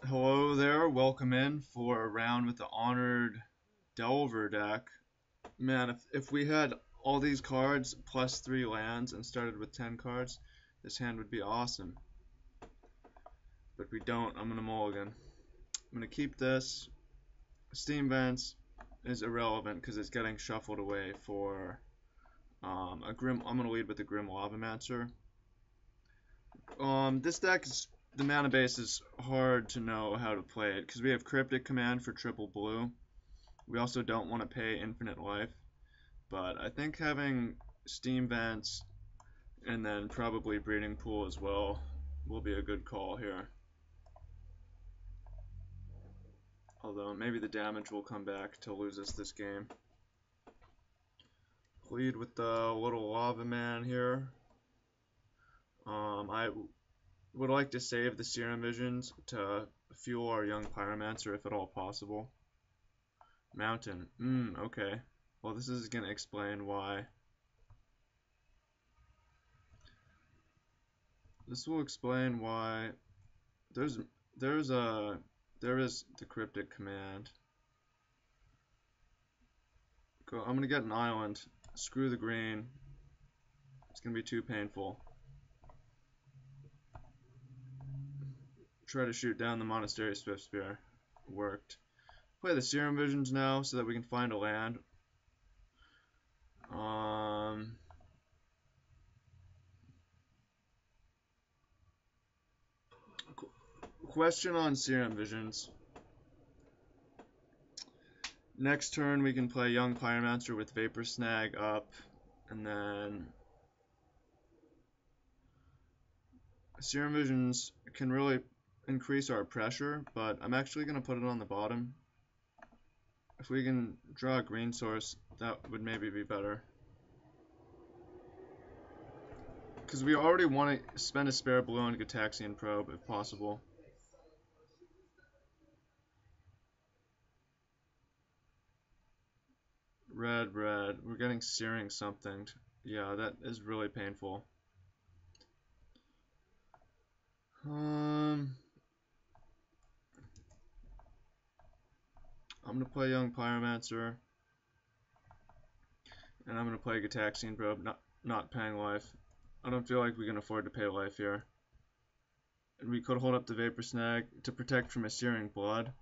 Hello there, welcome in for a round with the Honored Delver deck. Man, if we had all these cards plus 3 lands and started with 10 cards, this hand would be awesome. But we don't. I'm gonna mulligan. I'm gonna keep this. Steam Vents is irrelevant because it's getting shuffled away for a Grim. I'm gonna lead with the Grim Lavamancer. This deck is the mana base is hard to know how to play it because we have Cryptic Command for triple blue. We also don't want to pay infinite life, but I think having Steam Vents and then probably Breeding Pool as well will be a good call here. Although maybe the damage will come back to lose us this game. Lead with the little Lava Man here. I would like to save the Serum Visions to fuel our young Pyromancer if at all possible. Mountain. Okay. Well, this is going to explain why. This will explain why there is the Cryptic Command. I'm going to get an island. Screw the green. It's going to be too painful. Try to shoot down the Monastery Swift Spear. Worked. Play the Serum Visions now so that we can find a land. Question on Serum Visions. Next turn we can play Young Pyromancer with Vapor Snag up, and then Serum Visions can really increase our pressure, but I'm actually going to put it on the bottom. If we can draw a green source, that would maybe be better. Because we already want to spend a spare blue on Gataxian Probe if possible. Red. We're getting Searing something. Yeah, that is really painful. I'm going to play Young Pyromancer. And I'm going to play Gataxian Probe, not paying life. I don't feel like we can afford to pay life here. And we could hold up the Vapor Snag to protect from a Searing Blood.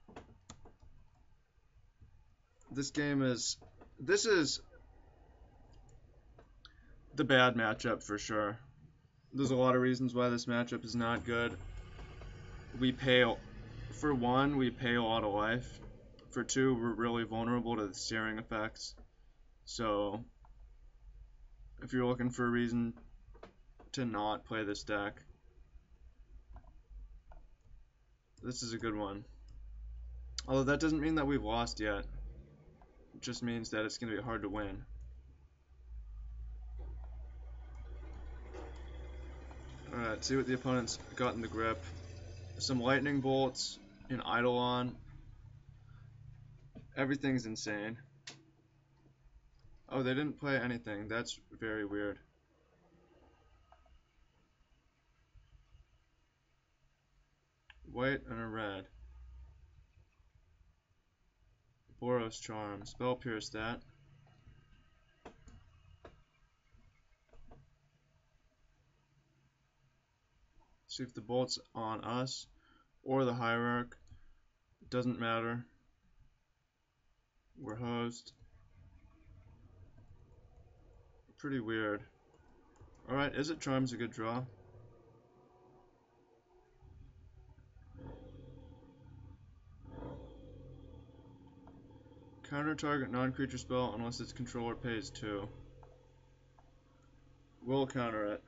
This is the bad matchup for sure. There's a lot of reasons why this matchup is not good. For one, we pay a lot of life. For two, we're really vulnerable to the Searing effects. So, if you're looking for a reason to not play this deck, this is a good one. Although that doesn't mean that we've lost yet. It just means that it's going to be hard to win. Alright, see what the opponent's got in the grip. Some Lightning Bolts in Eidolon. Everything's insane. Oh, they didn't play anything. That's very weird. White and a red. Boros Charm. Spell Pierce that. See if the bolt's on us or the Hierarch. Doesn't matter. We're hosed. Pretty weird. Alright, Is It Charm's a good draw. Counter target non-creature spell unless its controller pays 2. We'll counter it.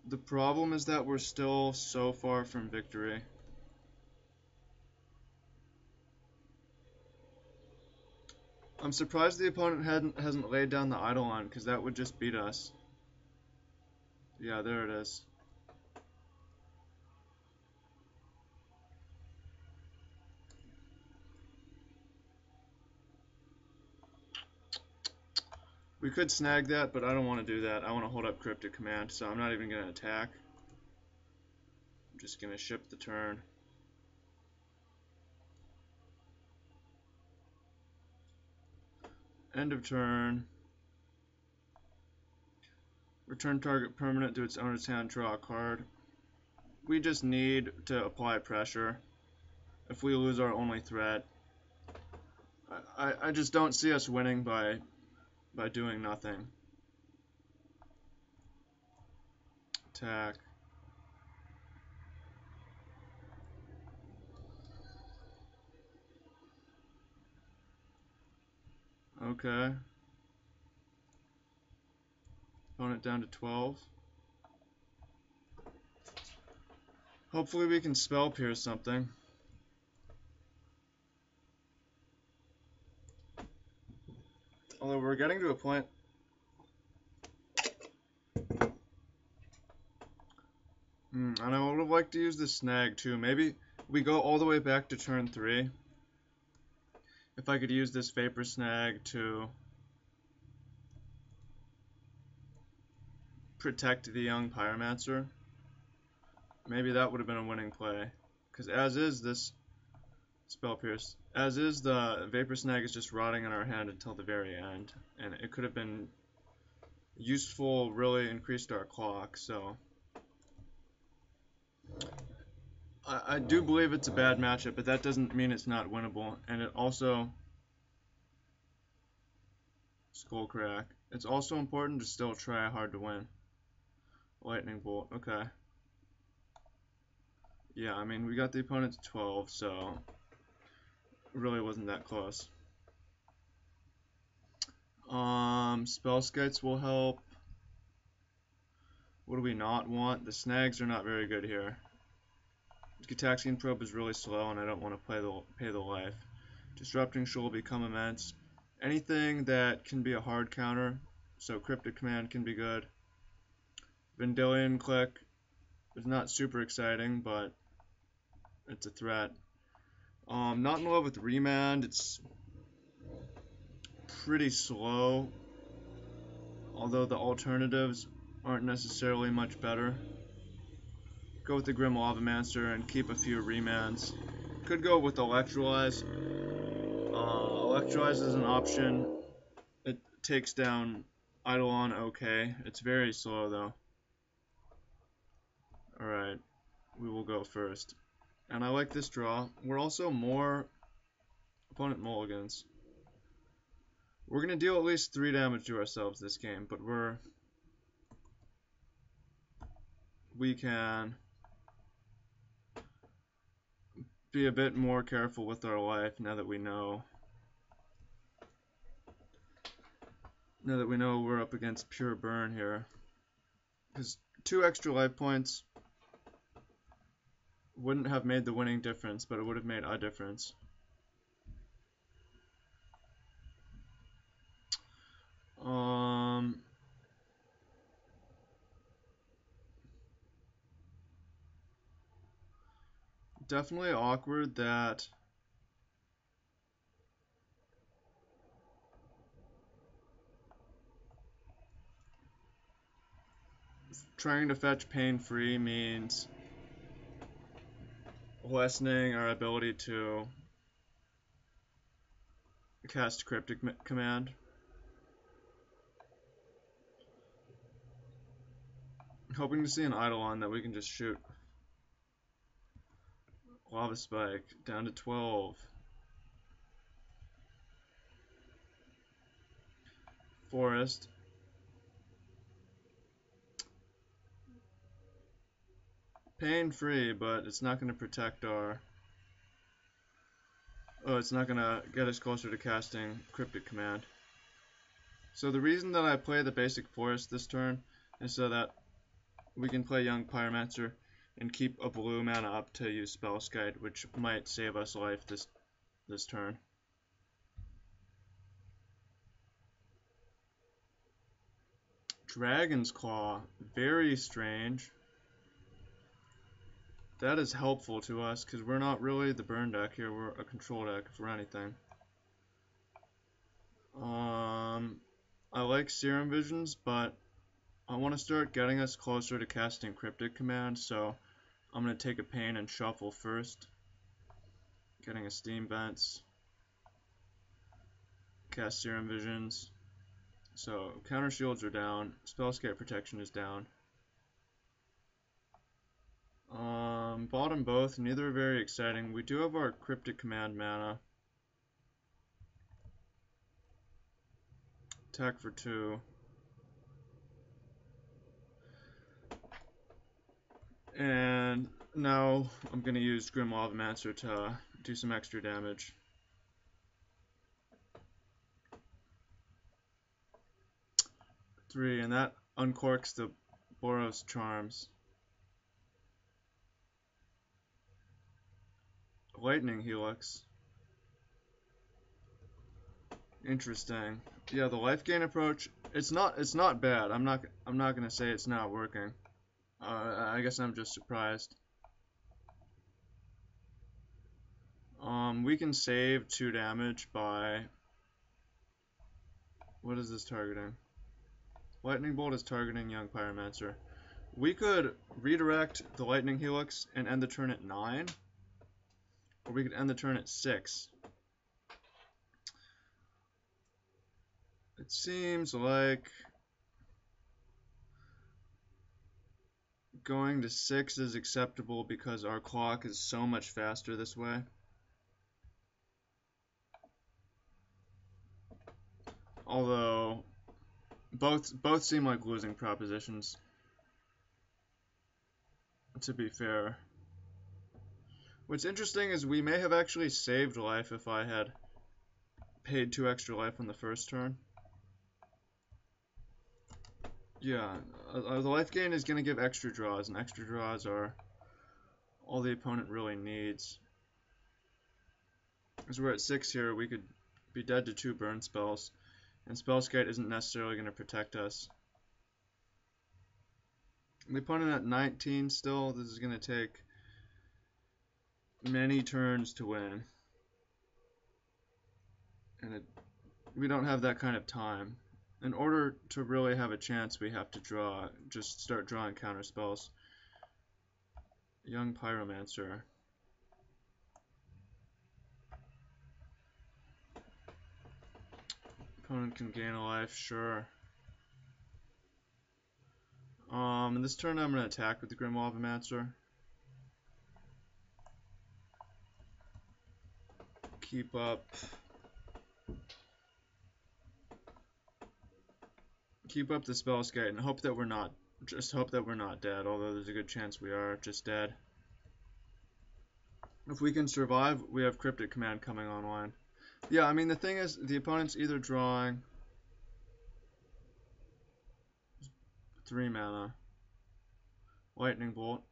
The problem is that we're still so far from victory. I'm surprised the opponent hasn't laid down the Eidolon, because that would just beat us. Yeah, there it is. We could snag that, but I don't want to do that. I want to hold up Cryptic Command, so I'm not even going to attack. I'm just gonna ship the turn. End of turn. Return target permanent to its owner's hand, draw a card. We just need to apply pressure. If we lose our only threat, I just don't see us winning by doing nothing. Attack. Okay. Opponent down to 12. Hopefully we can spell pierce something. Although we're getting to a point. And I would have liked to use the snag too. Maybe we go all the way back to turn 3. If I could use this vapor snag to protect the young pyromancer, maybe that would have been a winning play. Because as is this spell pierce, as is the vapor snag is just rotting in our hand until the very end, and it could have been useful, really increased our clock. So I do believe it's a bad matchup, but that doesn't mean it's not winnable. And it also skull crack. It's also important to still try hard to win. Lightning bolt. Okay. Yeah, I mean we got the opponent to 12, so it really wasn't that close. Spell skites will help. What do we not want? The snags are not very good here. Gitaxian Probe is really slow, and I don't want to pay the life. Disrupting Shoal will become immense. Anything that can be a hard counter, so Cryptic Command can be good. Vendilion Click is not super exciting, but it's a threat. Not in love with Remand. It's pretty slow, although the alternatives aren't necessarily much better. Go with the Grim Lavamancer and keep a few remands. Could go with Electrolyze. Electrolyze is an option. It takes down Eidolon okay. It's very slow though. Alright, we will go first. And I like this draw. We're also more opponent mulligans. We're going to deal at least 3 damage to ourselves this game, but we can be a bit more careful with our life now that we know we're up against pure burn here. Because 2 extra life points wouldn't have made the winning difference, but it would have made a difference. Definitely awkward that trying to fetch pain-free means lessening our ability to cast Cryptic Command. Hoping to see an Eidolon that we can just shoot. Lava Spike, down to 12. Forest. Pain-free, but it's not going to protect our... Oh, it's not going to get us closer to casting Cryptic Command. So the reason that I play the basic Forest this turn is so that we can play Young Pyromancer and keep a blue mana up to use Spellskite, which might save us life this turn. Dragon's Claw, very strange. That is helpful to us because we're not really the burn deck here, we're a control deck for anything. I like Serum Visions, but I want to start getting us closer to casting Cryptic Command, so I'm going to take a pain and shuffle first. Getting a Steam Vents. Cast Serum Visions. So, counter shields are down. Spellscape protection is down. Bottom both, neither are very exciting. We do have our Cryptic Command mana. Attack for 2. And now I'm going to use Grim Lavamancer to do some extra damage. Three, and that uncorks the Boros Charms. Lightning Helix. Interesting. Yeah, the life gain approach. It's not bad. I'm not gonna say it's not working. I guess I'm just surprised. We can save 2 damage by. What is this targeting? Lightning Bolt is targeting Young Pyromancer. We could redirect the Lightning Helix and end the turn at 9. Or we could end the turn at 6. It seems like going to 6 is acceptable because our clock is so much faster this way. Although both seem like losing propositions, to be fair. What's interesting is we may have actually saved life if I had paid 2 extra life on the first turn. Yeah, the life gain is going to give extra draws, and extra draws are all the opponent really needs. As we're at 6 here, we could be dead to 2 burn spells, and Spellskite isn't necessarily going to protect us. The opponent at 19 still, this is going to take many turns to win. And we don't have that kind of time. In order to really have a chance, we have to just start drawing counter spells. Young Pyromancer. Opponent can gain a life, sure. In this turn I'm going to attack with the Grim Lavamancer. Keep up the Spellskite and hope that we're not dead, although there's a good chance we are just dead. If we can survive, we have Cryptic Command coming online. Yeah, I mean the thing is the opponent's either drawing 3 mana, Lightning Bolt.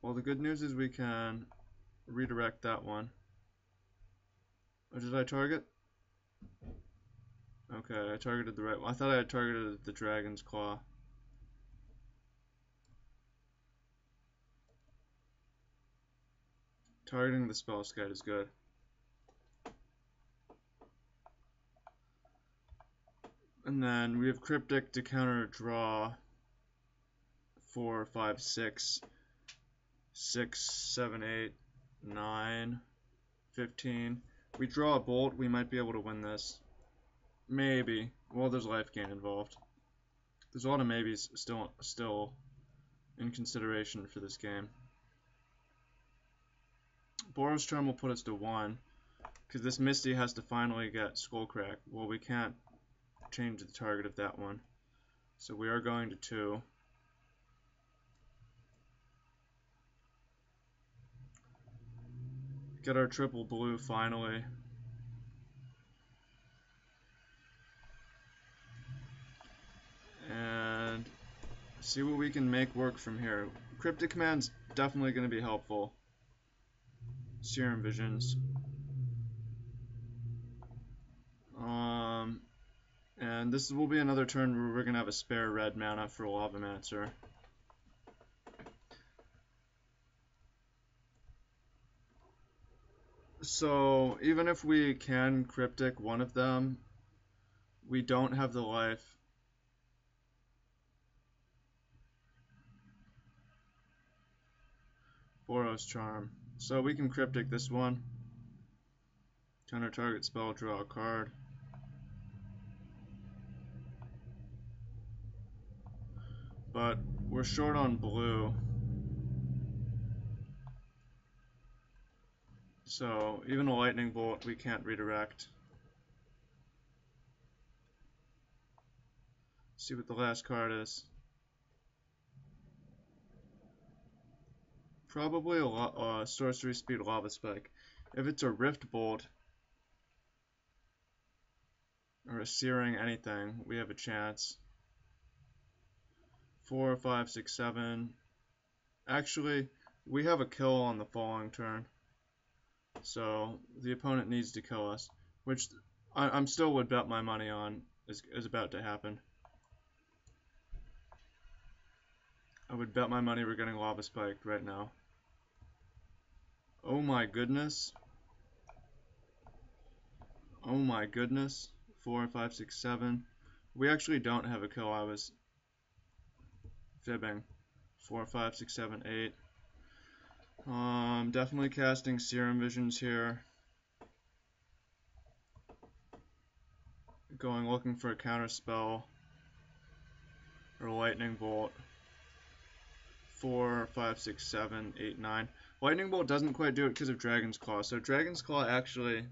Well, the good news is we can redirect that one. Or did I target? Okay, I targeted the right one. I thought I had targeted the Dragon's Claw. Targeting the Spellskite is good. And then we have Cryptic to counter draw 4, 5, 6, 6, 7, 8, 9, 15. We draw a Bolt, we might be able to win this. Maybe. Well, there's life gain involved. There's a lot of maybes still in consideration for this game. Boros Charm will put us to 1, because this Misty has to finally get Skullcrack. Well, we can't change the target of that one. So we are going to 2. Get our triple blue finally. And see what we can make work from here. Cryptic Command's definitely going to be helpful. Serum Visions. And this will be another turn where we're going to have a spare red mana for Lavamancer. So even if we can Cryptic one of them, we don't have the life. Boros Charm. So we can Cryptic this one. Counter target spell, draw a card. But we're short on blue. So even a Lightning Bolt we can't redirect. See what the last card is. Probably a Sorcery Speed Lava Spike. If it's a Rift Bolt or a Searing anything, we have a chance. 4, 5, 6, 7. Actually, we have a kill on the following turn. So the opponent needs to kill us, which I'm still would bet my money on is about to happen. I would bet my money we're getting Lava Spiked right now. Oh my goodness. Oh my goodness. 4, 5, 6, 7. We actually don't have a kill. I was fibbing. 4, 5, 6, 7, 8. Definitely casting Serum Visions here. Going looking for a counter spell or Lightning Bolt. 4, 5, 6, 7, 8, 9. Lightning Bolt doesn't quite do it because of Dragon's Claw. So Dragon's Claw actually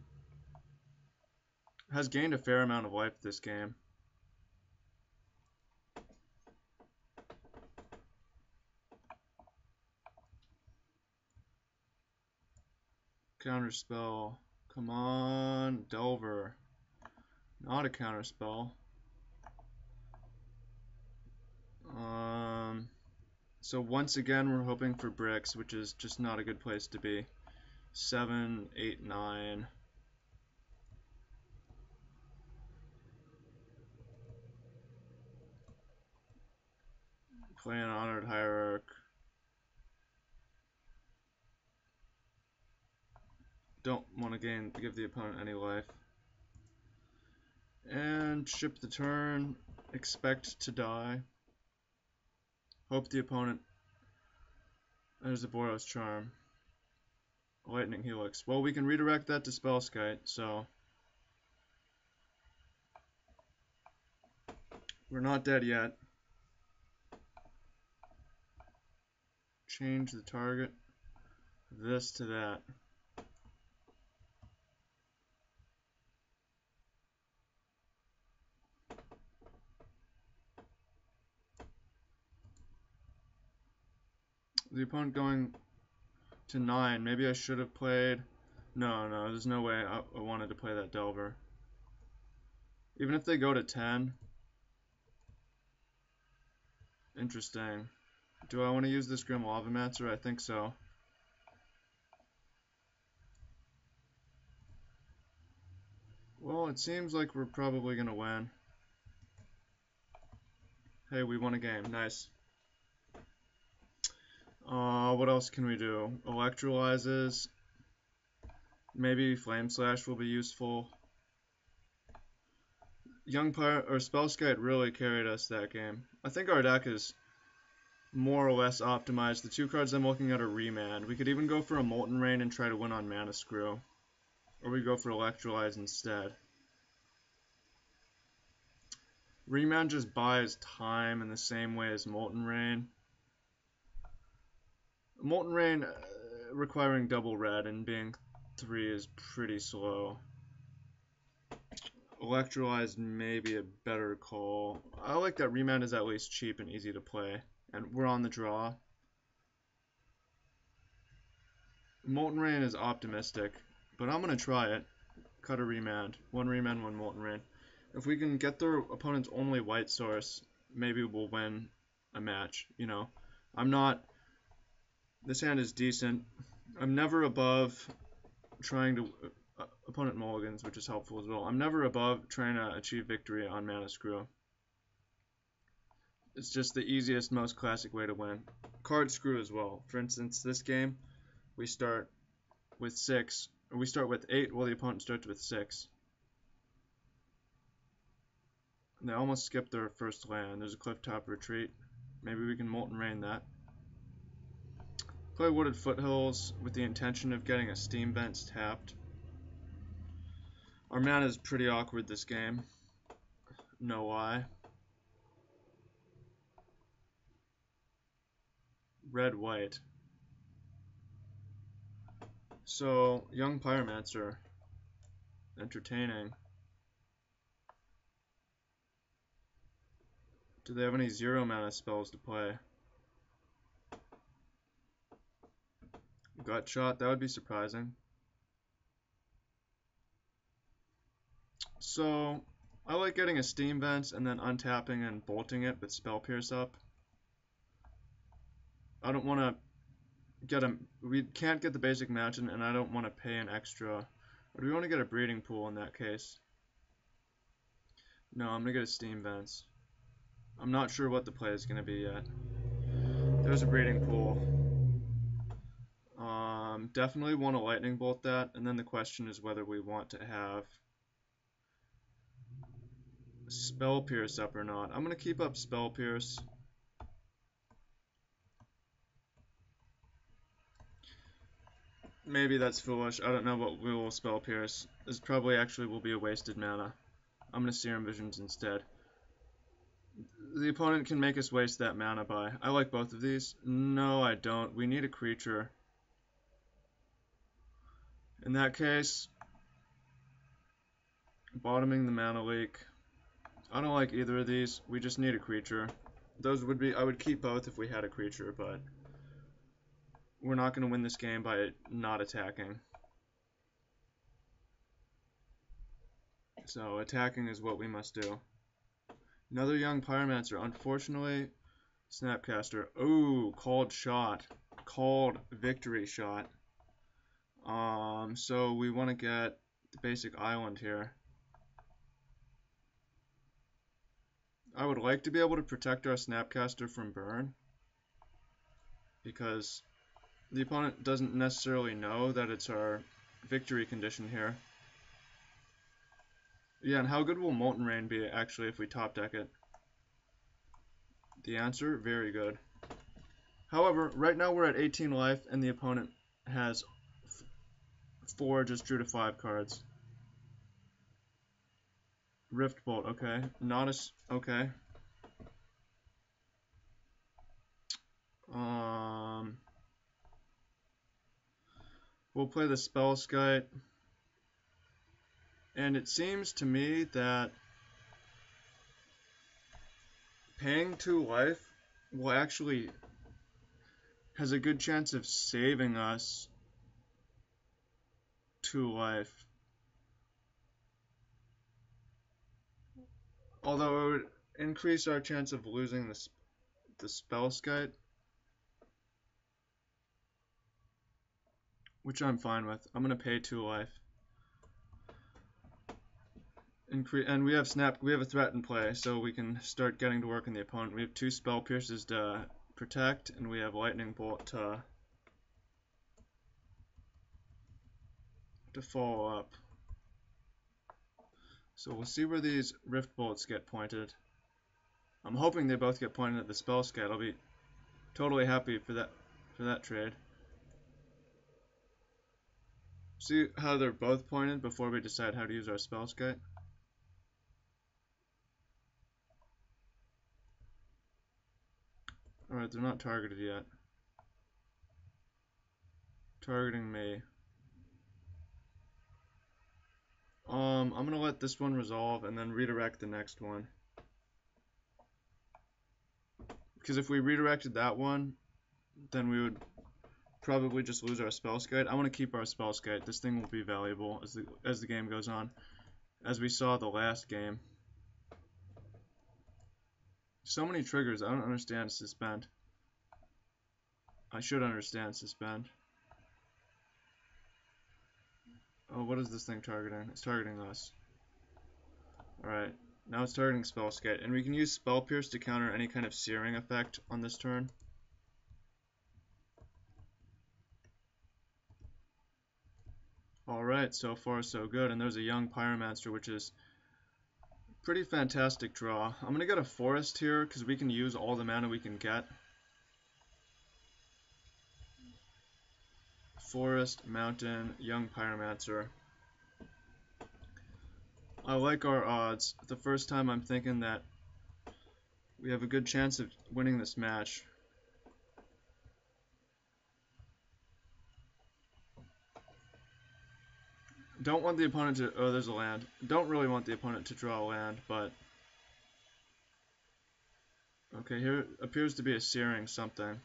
has gained a fair amount of life this game. Counterspell. Come on, Delver. Not a counterspell. So once again we're hoping for bricks, which is just not a good place to be. 7, 8, 9. Play an Honored Hierarch. Don't want to give the opponent any life. And ship the turn. Expect to die. Hope the opponent. There's a Boros Charm. Lightning Helix. Well, we can redirect that to Spellskite, so. We're not dead yet. Change the target. This to that. The opponent going to 9. Maybe I should have played. No, there's no way I wanted to play that Delver. Even if they go to 10. Interesting. Do I want to use this Grim Lavamancer? I think so. Well, it seems like we're probably going to win. Hey, we won a game. Nice. What else can we do? Electrolyzes. Maybe Flame Slash will be useful. Young Pirate or Spellskite really carried us that game. I think our deck is more or less optimized. The two cards I'm looking at are Remand. We could even go for a Molten Rain and try to win on Mana Screw. Or we go for Electrolyze instead. Remand just buys time in the same way as Molten Rain. Molten Rain requiring double red and being 3 is pretty slow. Electrolyze may be a better call. I like that Remand is at least cheap and easy to play. And we're on the draw. Molten Rain is optimistic, but I'm going to try it. Cut a Remand. One Remand, one Molten Rain. If we can get their opponent's only white source, maybe we'll win a match. You know, I'm not... This hand is decent. I'm never above trying to... opponent mulligans, which is helpful as well. I'm never above trying to achieve victory on Mana Screw. It's just the easiest, most classic way to win. Card Screw as well. For instance, this game, we start with 6. Or we start with 8 while the opponent starts with 6. And they almost skipped their first land. There's a Clifftop Retreat. Maybe we can Molten Rain that. Play Wooded Foothills with the intention of getting a Steam Vents tapped. Our mana is pretty awkward this game. No lie. Red, white. So, Young Pyromancer. Entertaining. Do they have any 0 mana spells to play? Gut Shot, that would be surprising. So, I like getting a Steam Vents and then untapping and bolting it with Spell Pierce up. I don't want to get a... We can't get the basic mountain, and I don't want to pay an extra... Or do we want to get a Breeding Pool in that case? No, I'm going to get a Steam Vents. I'm not sure what the play is going to be yet. There's a Breeding Pool. Definitely want to Lightning Bolt that, and then the question is whether we want to have Spell Pierce up or not. I'm going to keep up Spell Pierce. Maybe that's foolish. I don't know what we will Spell Pierce. This probably actually will be a wasted mana. I'm going to Serum Visions instead. The opponent can make us waste that mana by... I like both of these. No, I don't. We need a creature. In that case, bottoming the mana leak. I don't like either of these. We just need a creature. Those would be... I would keep both if we had a creature, but... We're not going to win this game by not attacking. So attacking is what we must do. Another Young Pyromancer. Unfortunately, Snapcaster. Ooh, called shot. Called victory shot. So we want to get the basic island here. I would like to be able to protect our Snapcaster from burn, because the opponent doesn't necessarily know that it's our victory condition here. Yeah, and how good will Molten Rain be actually if we top deck it? The answer, very good. However, right now we're at 18 life and the opponent has 4 just drew to 5 cards. Rift Bolt, okay. Not a... okay. We'll play the Spell Skite. And it seems to me that paying 2 life will actually has a good chance of saving us 2 life. Although it would increase our chance of losing the Spell Skite, which I'm fine with. I'm gonna pay 2 life. And we have a threat in play, so we can start getting to work on the opponent. We have 2 Spell Pierces to protect, and we have Lightning Bolt to follow up. So we'll see where these Rift Bolts get pointed. I'm hoping they both get pointed at the Spell Skite. I'll be totally happy for that trade. See how they're both pointed before we decide how to use our Spell Skite. Alright, they're not targeted yet. Targeting me. I'm gonna let this one resolve and then redirect the next one. Because if we redirected that one, then we would probably just lose our Spell Skite. I want to keep our Spell Skite. This thing will be valuable as the game goes on. As we saw the last game. So many triggers. I don't understand Suspend. I should understand Suspend. Oh, what is this thing targeting? It's targeting us. Alright, now it's targeting Spell Skite. And we can use Spell Pierce to counter any kind of searing effect on this turn. Alright, so far so good. And there's a Young Pyromancer, which is pretty fantastic draw. I'm going to get a Forest here, because we can use all the mana we can get. Forest, Mountain, Young Pyromancer. I like our odds. The first time I'm thinking that we have a good chance of winning this match. Don't want the opponent to... Oh, there's a land. Don't really want the opponent to draw a land, but... Okay, here appears to be a Searing something.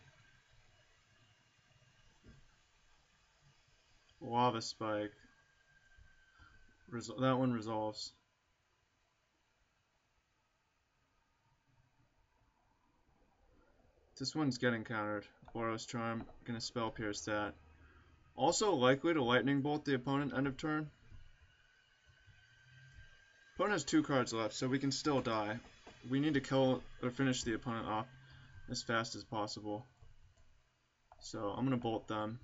Lava Spike. That one resolves. This one's getting countered. Boros Charm, gonna Spell Pierce that. Also likely to Lightning Bolt the opponent end of turn. Opponent has 2 cards left, so we can still die. We need to kill or finish the opponent off as fast as possible. So I'm gonna bolt them.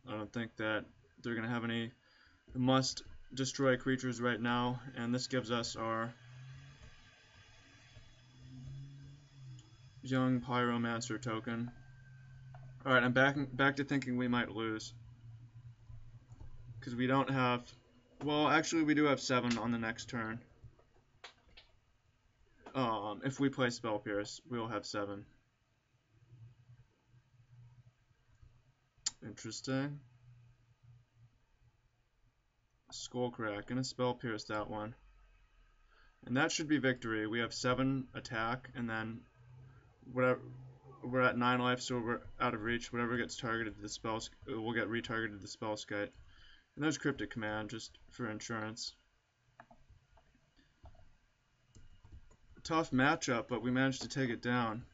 I don't think that they're gonna have any must destroy creatures right now, and this gives us our Young Pyromancer token. Alright, I'm back to thinking we might lose. Because we don't have... Well, actually we do have 7 on the next turn. If we play Spell Pierce, we'll have 7. Interesting. Skullcrack, gonna Spell Pierce that one. And that should be victory. We have 7 attack, and then whatever, we're at 9 life, so we're out of reach. Whatever gets targeted to the spells will get retargeted to the Spellskite. And there's Cryptic Command, just for insurance. Tough matchup, but we managed to take it down.